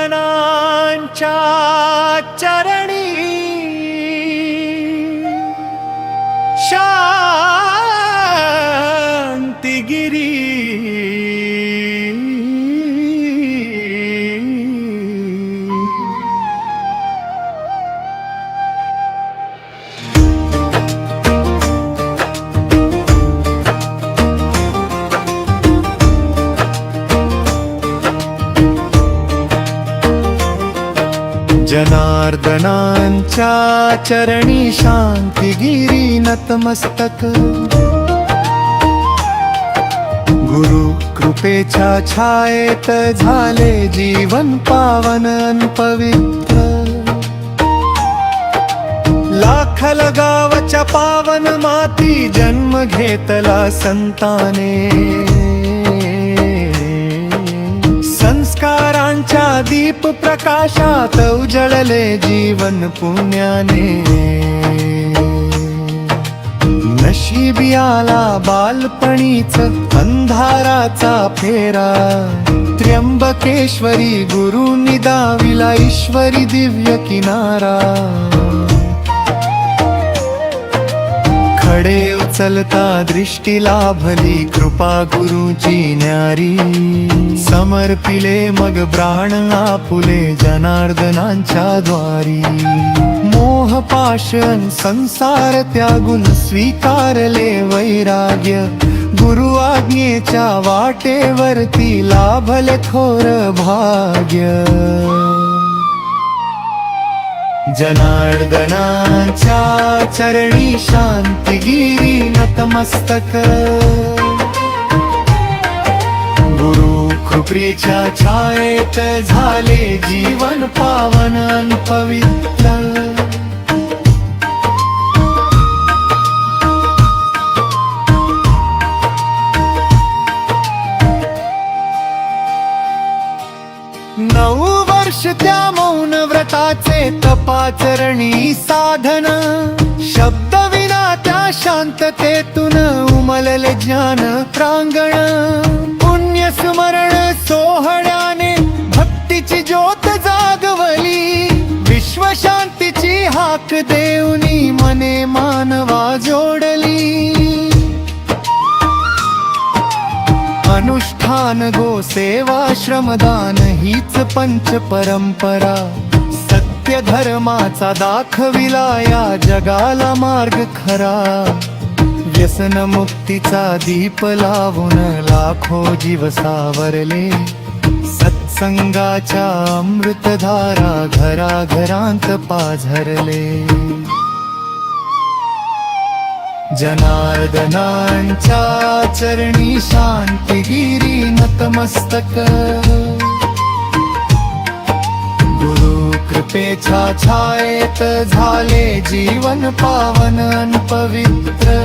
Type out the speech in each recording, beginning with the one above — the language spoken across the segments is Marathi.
जनार्दनांच्या चरणी शांतिगिरी जनार्दनांच्या चरणी शांतिगिरी नतमस्तक गुरु कृपेच्या छायेत झाले जीवन पावन अन पवित्र लाख लगावच्या पावन माती जन्म घेतला संताने संस्कारांच्या दीप प्रकाशात उजळले जीवन पुण्याने नशिबी आला बालपणीच अंधाराचा फेरा त्र्यंबकेश्वरी गुरुनी दाविला ईश्वरी दिव्य किनारा खडे उचलता दृष्टी लाभली कृपा गुरुची न्यारी समर्पिले मग प्राण आपुले जनार्दनांच्या द्वारी मोह पाशन संसार त्यागून स्वीकारले वैराग्य गुरु आज्ञेच्या वाटेवरती लाभले थोर भाग्य जनार्दनांच्या चरणी शांतिगिरी नतमस्तक गुरु कृपेच्या छायेत झाले जीवन पावन अन पवित्र त्या मौन व्रताचे तपाचरणी साधन शब्द विना त्या शांततेतून उमलले ज्ञान प्रांगण पुण्य स्मरण सोहळ्याने भक्तीची ज्योत जागवली विश्वशांतीची हाक देऊनी मने मानवा जोडली अनुष्ठान गो सेवा श्रमदान हीच पंच परंपरा सत्य धर्माचा दाखविला या जगाला मार्ग खरा व्यसन मुक्तीचा दीप लावून लाखो जीव सावरले सत्संगाच्या अमृतधारा घराघरांत पाझरले जनार्दनांच्या चरणी शांतिगिरी नतमस्तक गुरु कृपेच्या छायेत झाले जीवन पावन अन पवित्र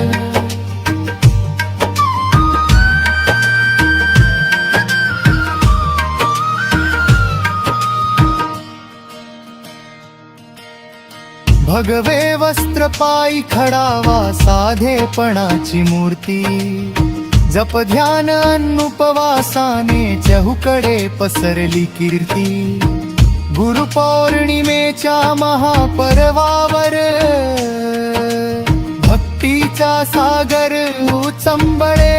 भगवे वस्त्र पायी खडावा साधेपणाची मूर्ती जप ध्यान अनुपवासाने चहुकडे पसरली कीर्ती गुरुपौर्णिमेच्या महापर्वावर भक्तीचा सागर उचंबळे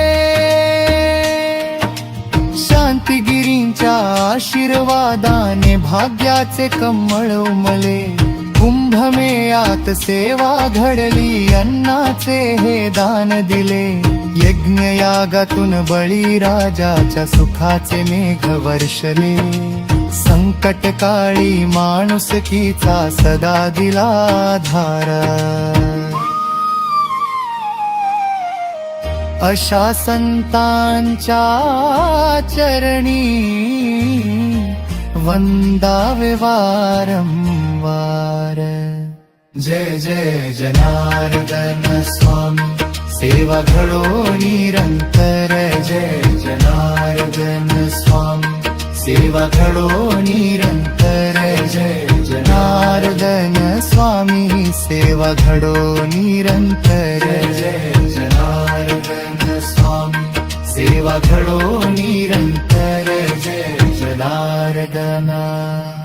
शांतिगिरींच्या आशीर्वादाने भाग्याचे कमळ उमले कुंभमेळ्यात सेवा घडली अन्नाचे हे दान दिले यज्ञयागातून बळीराजाच्या सुखाचे मेघ वर्षले संकटकाळी माणुसकीचा सदा दिला आधार अशा संतांच्या चरणी वंदावे वारंवार जय जय जनार्दन स्वामी सेवा घडो निरंतर जय जनार्दन स्वामी सेवा घडो निरंतर जय जनार्दन स्वामी सेवा घडो निरंतर जय जनार्दन स्वामी सेवा घडो निरंतर जय जनार्दन आराधना